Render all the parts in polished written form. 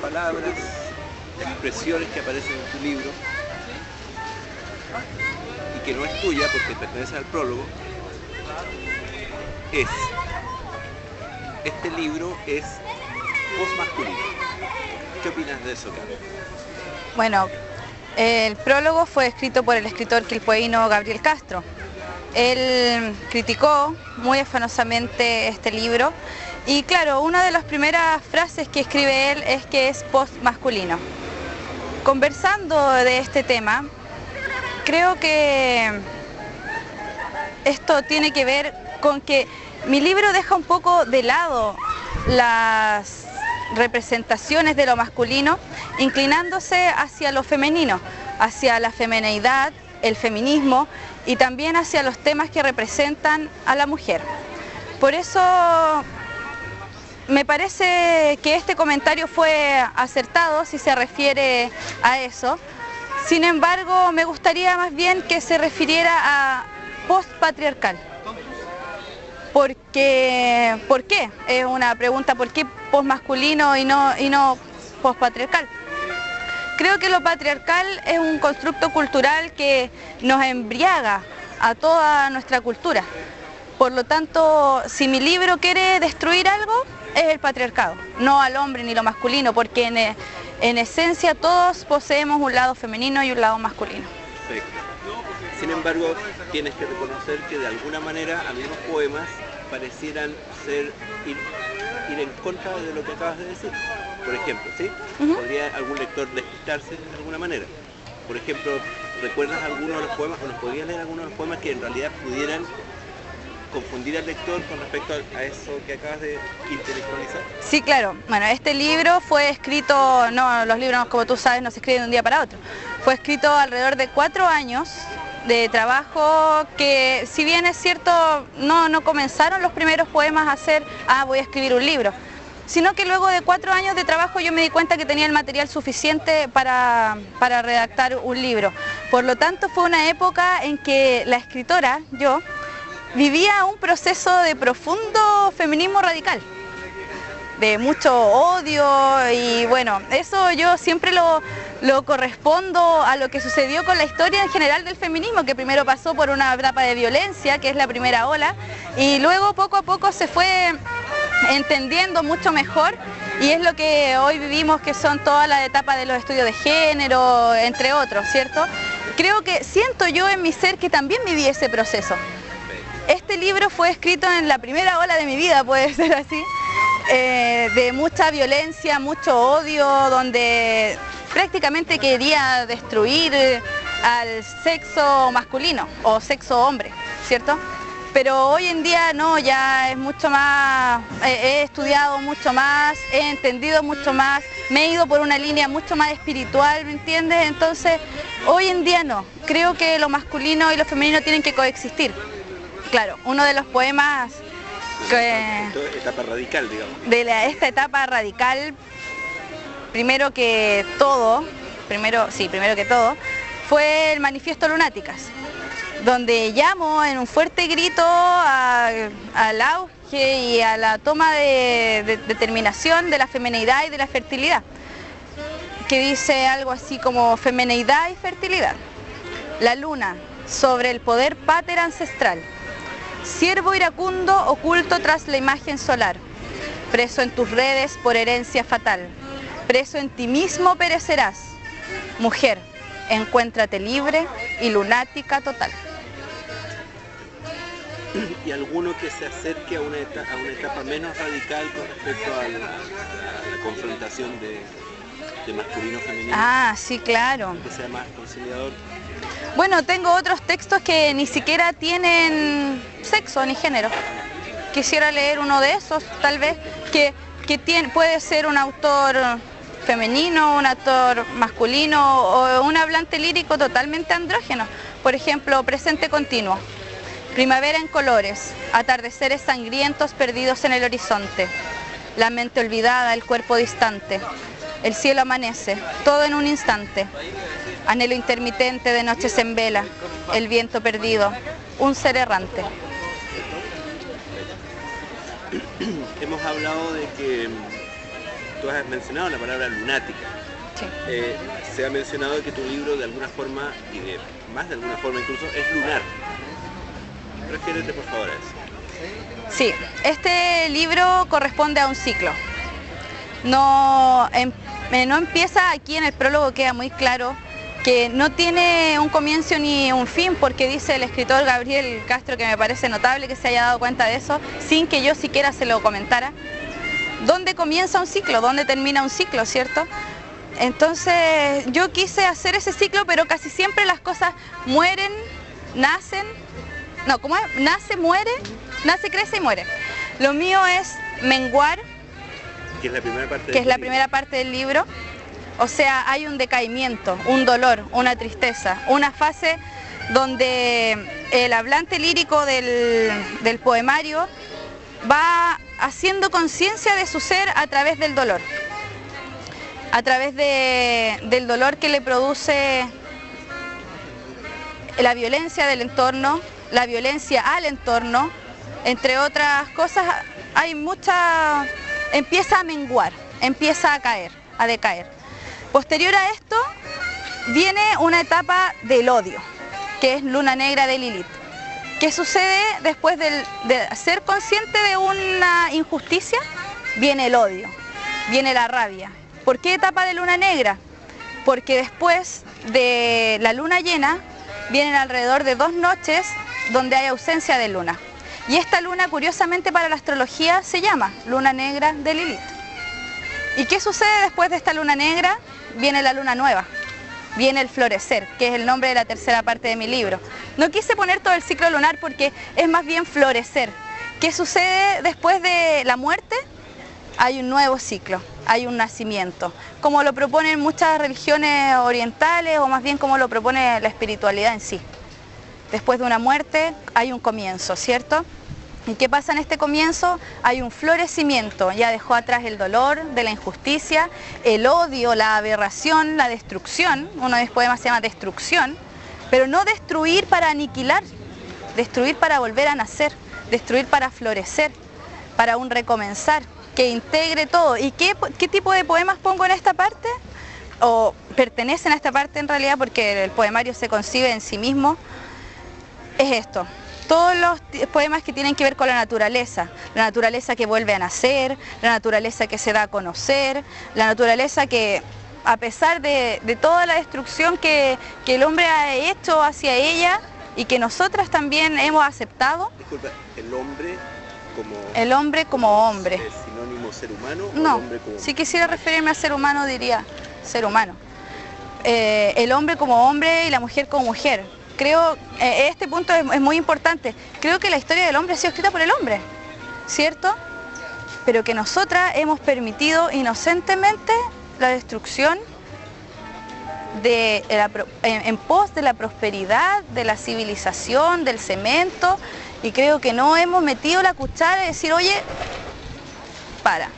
palabras, expresiones que aparecen en tu libro y que no es tuya porque pertenece al prólogo, este libro es postmasculino. ¿Qué opinas de eso, Carlos? Bueno, el prólogo fue escrito por el escritor quilpueíno Gabriel Castro. Él criticó muy afanosamente este libro y claro, una de las primeras frases que escribe él es que es postmasculino. Conversando de este tema, creo que esto tiene que ver con que mi libro deja un poco de lado las representaciones de lo masculino, inclinándose hacia lo femenino, hacia la femineidad, el feminismo y también hacia los temas que representan a la mujer. Por eso me parece que este comentario fue acertado si se refiere a eso. Sin embargo, me gustaría más bien que se refiriera a postpatriarcal. ¿Por qué? Es una pregunta, ¿por qué postmasculino y no postpatriarcal? Creo que lo patriarcal es un constructo cultural que nos embriaga a toda nuestra cultura. Por lo tanto, si mi libro quiere destruir algo, es el patriarcado, no al hombre ni lo masculino, porque en esencia todos poseemos un lado femenino y un lado masculino. Perfecto. Sin embargo, tienes que reconocer que de alguna manera algunos poemas parecieran ir en contra de lo que acabas de decir. Por ejemplo, ¿sí? ¿Podría algún lector despistarse de alguna manera? Por ejemplo, ¿recuerdas algunos de los poemas o nos podrías leer algunos de los poemas que en realidad pudieran confundir al lector con respecto a eso que acabas de intelectualizar? Sí, claro. Bueno, este libro fue escrito, no, los libros como tú sabes no se escriben de un día para otro. Fue escrito alrededor de 4 años de trabajo que, si bien es cierto, no comenzaron los primeros poemas a ser, voy a escribir un libro, sino que luego de 4 años de trabajo yo me di cuenta que tenía el material suficiente para redactar un libro. Por lo tanto, fue una época en que la escritora, yo, vivía un proceso de profundo feminismo radical, de mucho odio y bueno, eso yo siempre lo correspondo a lo que sucedió con la historia en general del feminismo, que primero pasó por una etapa de violencia, que es la primera ola, y luego poco a poco se fue entendiendo mucho mejor y es lo que hoy vivimos, que son todas las etapas de los estudios de género, entre otros, ¿cierto? Creo que siento yo en mi ser que también viví ese proceso. Este libro fue escrito en la primera ola de mi vida, puede ser así, de mucha violencia, mucho odio, donde prácticamente quería destruir al sexo masculino o sexo hombre, ¿cierto? Pero hoy en día no, ya es mucho más, he estudiado mucho más, he entendido mucho más, me he ido por una línea mucho más espiritual, ¿me entiendes? Entonces, hoy en día no, creo que lo masculino y lo femenino tienen que coexistir. Claro, uno de los poemas etapa radical, digamos. De esta etapa radical, primero que todo, fue el Manifiesto Lunáticas, donde llamo en un fuerte grito al auge y a la toma de determinación de la femineidad y de la fertilidad, que dice algo así como femineidad y fertilidad. La luna sobre el poder pater ancestral, ciervo iracundo oculto tras la imagen solar, preso en tus redes por herencia fatal, preso en ti mismo perecerás. Mujer, encuéntrate libre y lunática total. ¿Y alguno que se acerque a una etapa menos radical con respecto a la confrontación de masculino-femenino? Sí, claro. Que sea más conciliador. Bueno, tengo otros textos que ni siquiera tienen sexo ni género. Quisiera leer uno de esos, tal vez, que puede ser un autor femenino, un autor masculino o un hablante lírico totalmente andrógeno. Por ejemplo, Presente Continuo. Primavera en colores, atardeceres sangrientos perdidos en el horizonte. La mente olvidada, el cuerpo distante. El cielo amanece, todo en un instante. Anhelo intermitente de noches en vela, el viento perdido, un ser errante. Hemos hablado de que tú has mencionado la palabra lunática. Sí. Se ha mencionado que tu libro de alguna forma, y de más de alguna forma incluso, es lunar. Refiérete por favor a eso. Sí, este libro corresponde a un ciclo. No empieza aquí, en el prólogo queda muy claro que no tiene un comienzo ni un fin, porque dice el escritor Gabriel Castro, que me parece notable que se haya dado cuenta de eso, sin que yo siquiera se lo comentara. ¿Dónde comienza un ciclo? ¿Dónde termina un ciclo, cierto? Entonces yo quise hacer ese ciclo, pero casi siempre las cosas mueren, nacen, no, ¿cómo es? Nace, muere, nace, crece y muere. Lo mío es menguar, que es la primera parte que es la primera parte del libro. O sea, hay un decaimiento, un dolor, una tristeza, una fase donde el hablante lírico del poemario va haciendo conciencia de su ser a través del dolor. A través del dolor que le produce la violencia del entorno, la violencia al entorno, entre otras cosas, empieza a menguar, empieza a caer, a decaer. Posterior a esto viene una etapa del odio, que es Luna Negra de Lilith. ¿Qué sucede después de ser consciente de una injusticia? Viene el odio, viene la rabia. ¿Por qué etapa de Luna Negra? Porque después de la luna llena vienen alrededor de 2 noches donde hay ausencia de luna. Y esta luna, curiosamente para la astrología, se llama Luna Negra de Lilith. ¿Y qué sucede después de esta luna negra? Viene la luna nueva, viene el florecer, que es el nombre de la tercera parte de mi libro. No quise poner todo el ciclo lunar porque es más bien florecer. ¿Qué sucede después de la muerte? Hay un nuevo ciclo, hay un nacimiento, como lo proponen muchas religiones orientales, o más bien como lo propone la espiritualidad en sí. Después de una muerte hay un comienzo, ¿cierto? ¿Y qué pasa en este comienzo? Hay un florecimiento, ya dejó atrás el dolor de la injusticia, el odio, la aberración, la destrucción. Uno de mis poemas se llama Destrucción, pero no destruir para aniquilar, destruir para volver a nacer, destruir para florecer, para un recomenzar, que integre todo. ¿Y qué tipo de poemas pongo en esta parte? O pertenecen a esta parte en realidad, porque el poemario se concibe en sí mismo. Es esto. Todos los poemas que tienen que ver con la naturaleza que vuelve a nacer, la naturaleza que se da a conocer, la naturaleza que, a pesar de toda la destrucción que el hombre ha hecho hacia ella y que nosotras también hemos aceptado. Disculpa, ¿el hombre como hombre es sinónimo ser humano? No, ¿O hombre como... si quisiera referirme a ser humano diría ser humano. El hombre como hombre y la mujer como mujer. Creo, este punto es muy importante, creo que la historia del hombre ha sido escrita por el hombre, ¿cierto? Pero que nosotras hemos permitido inocentemente la destrucción en pos de la prosperidad, de la civilización, del cemento, y creo que no hemos metido la cuchara y decir, oye, para,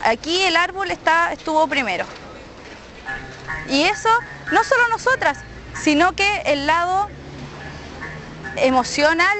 aquí el árbol estuvo primero. Y eso, no solo nosotras, sino que el lado emocional,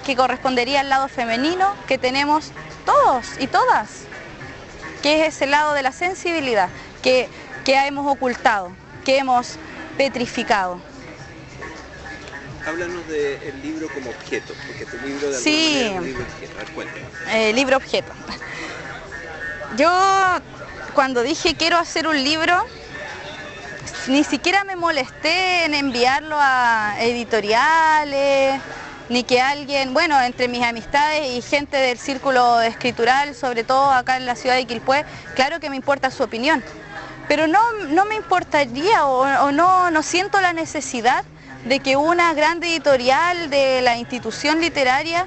que correspondería al lado femenino, que tenemos todos y todas, que es ese lado de la sensibilidad, que hemos ocultado, que hemos petrificado. Háblanos del libro como objeto, porque tu libro de alguna Sí, manera es un libro objeto. A ver, cuéntame. Libro objeto. Yo cuando dije quiero hacer un libro, ni siquiera me molesté en enviarlo a editoriales, ni que alguien, bueno, entre mis amistades y gente del círculo escritural, sobre todo acá en la ciudad de Quilpué, claro que me importa su opinión, pero no me importaría o no siento la necesidad de que una gran editorial de la institución literaria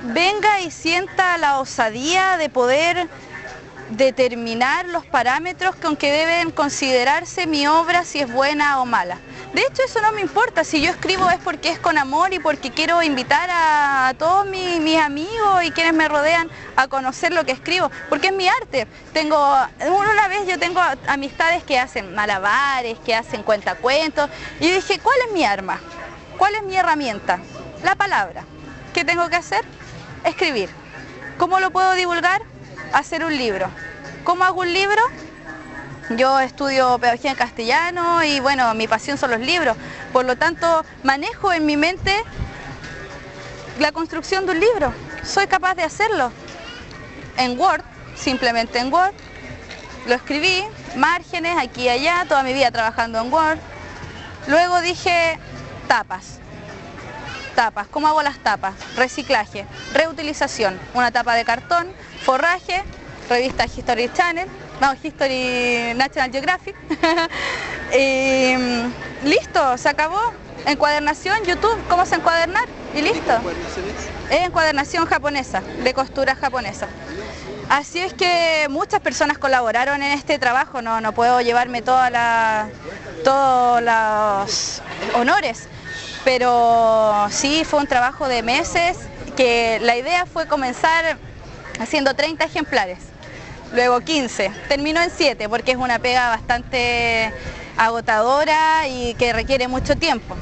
venga y sienta la osadía de poder determinar los parámetros con que deben considerarse mi obra, si es buena o mala. De hecho, eso no me importa, si yo escribo es porque es con amor y porque quiero invitar a todos mis amigos y quienes me rodean a conocer lo que escribo, porque es mi arte. Una vez yo tengo amistades que hacen malabares, que hacen cuentacuentos, y dije, ¿cuál es mi arma? ¿Cuál es mi herramienta? La palabra. ¿Qué tengo que hacer? Escribir. ¿Cómo lo puedo divulgar? Hacer un libro. ¿Cómo hago un libro? Yo estudio pedagogía en castellano y bueno, mi pasión son los libros. Por lo tanto, manejo en mi mente la construcción de un libro. Soy capaz de hacerlo en Word, simplemente en Word. Lo escribí, márgenes, aquí y allá, toda mi vida trabajando en Word. Luego dije, tapas. Tapas, ¿cómo hago las tapas? Reciclaje, reutilización, una tapa de cartón, forraje, revista History Channel, no, History National Geographic. Y listo, se acabó. Encuadernación, YouTube, cómo se encuadernar y listo. ¿Qué encuadernación es? Es encuadernación japonesa, de costura japonesa. Así es que muchas personas colaboraron en este trabajo, no puedo llevarme todos los honores, pero sí fue un trabajo de meses, que la idea fue comenzar haciendo 30 ejemplares, luego 15, terminó en 7 porque es una pega bastante agotadora y que requiere mucho tiempo.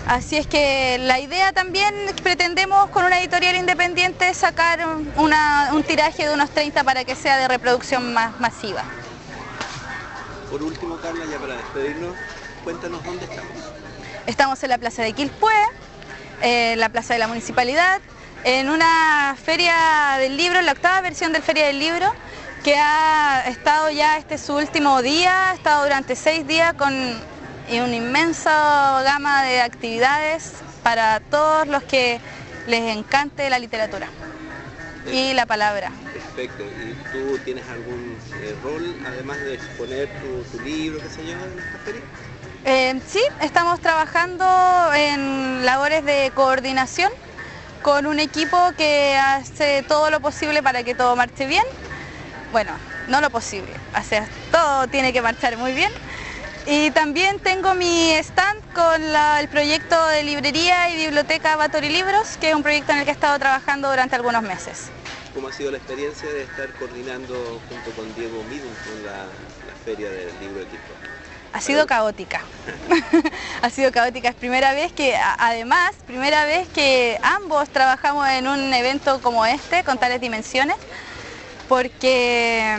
Así es que la idea también pretendemos con una editorial independiente sacar un tiraje de unos 30 para que sea de reproducción más masiva. Por último, Carla, ya para despedirnos, cuéntanos dónde estamos. Estamos en la plaza de Quilpué, en la plaza de la Municipalidad, en una feria del libro, la 8ª versión del Feria del Libro, que ha estado ya, este es su último día, ha estado durante 6 días con una inmensa gama de actividades para todos los que les encante la literatura y la palabra. Perfecto. ¿Y tú tienes algún rol, además de exponer tu libro, qué sé yo, en esta feria? Sí, estamos trabajando en labores de coordinación con un equipo que hace todo lo posible para que todo marche bien. Bueno, no lo posible, o sea, todo tiene que marchar muy bien. Y también tengo mi stand con el proyecto de librería y biblioteca Batory Libros, que es un proyecto en el que he estado trabajando durante algunos meses. ¿Cómo ha sido la experiencia de estar coordinando junto con Diego Middleton la Feria del Libro de Quilpué? Ha sido caótica. Ha sido caótica. Es primera vez que, además, primera vez que ambos trabajamos en un evento como este, con tales dimensiones, porque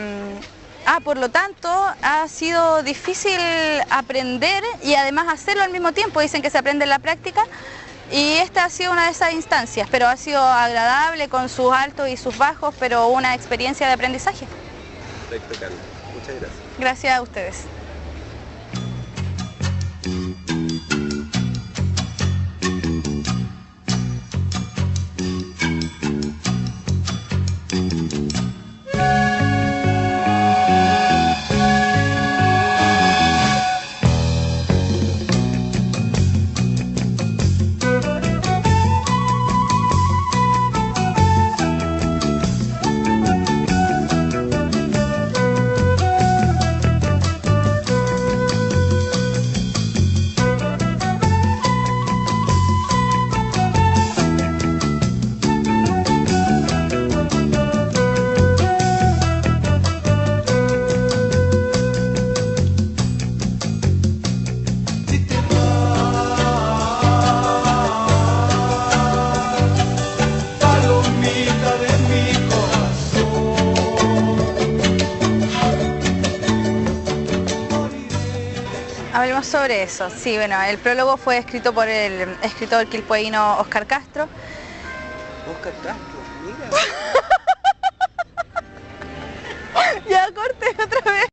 por lo tanto, ha sido difícil aprender y además hacerlo al mismo tiempo. Dicen que se aprende en la práctica y esta ha sido una de esas instancias, pero ha sido agradable con sus altos y sus bajos, pero una experiencia de aprendizaje. Perfecto, Carla. Muchas gracias. Gracias a ustedes. Hablemos sobre eso. Sí, bueno, el prólogo fue escrito por el escritor quilpueíno Óscar Castro. Óscar Castro, mira. Ya corté otra vez.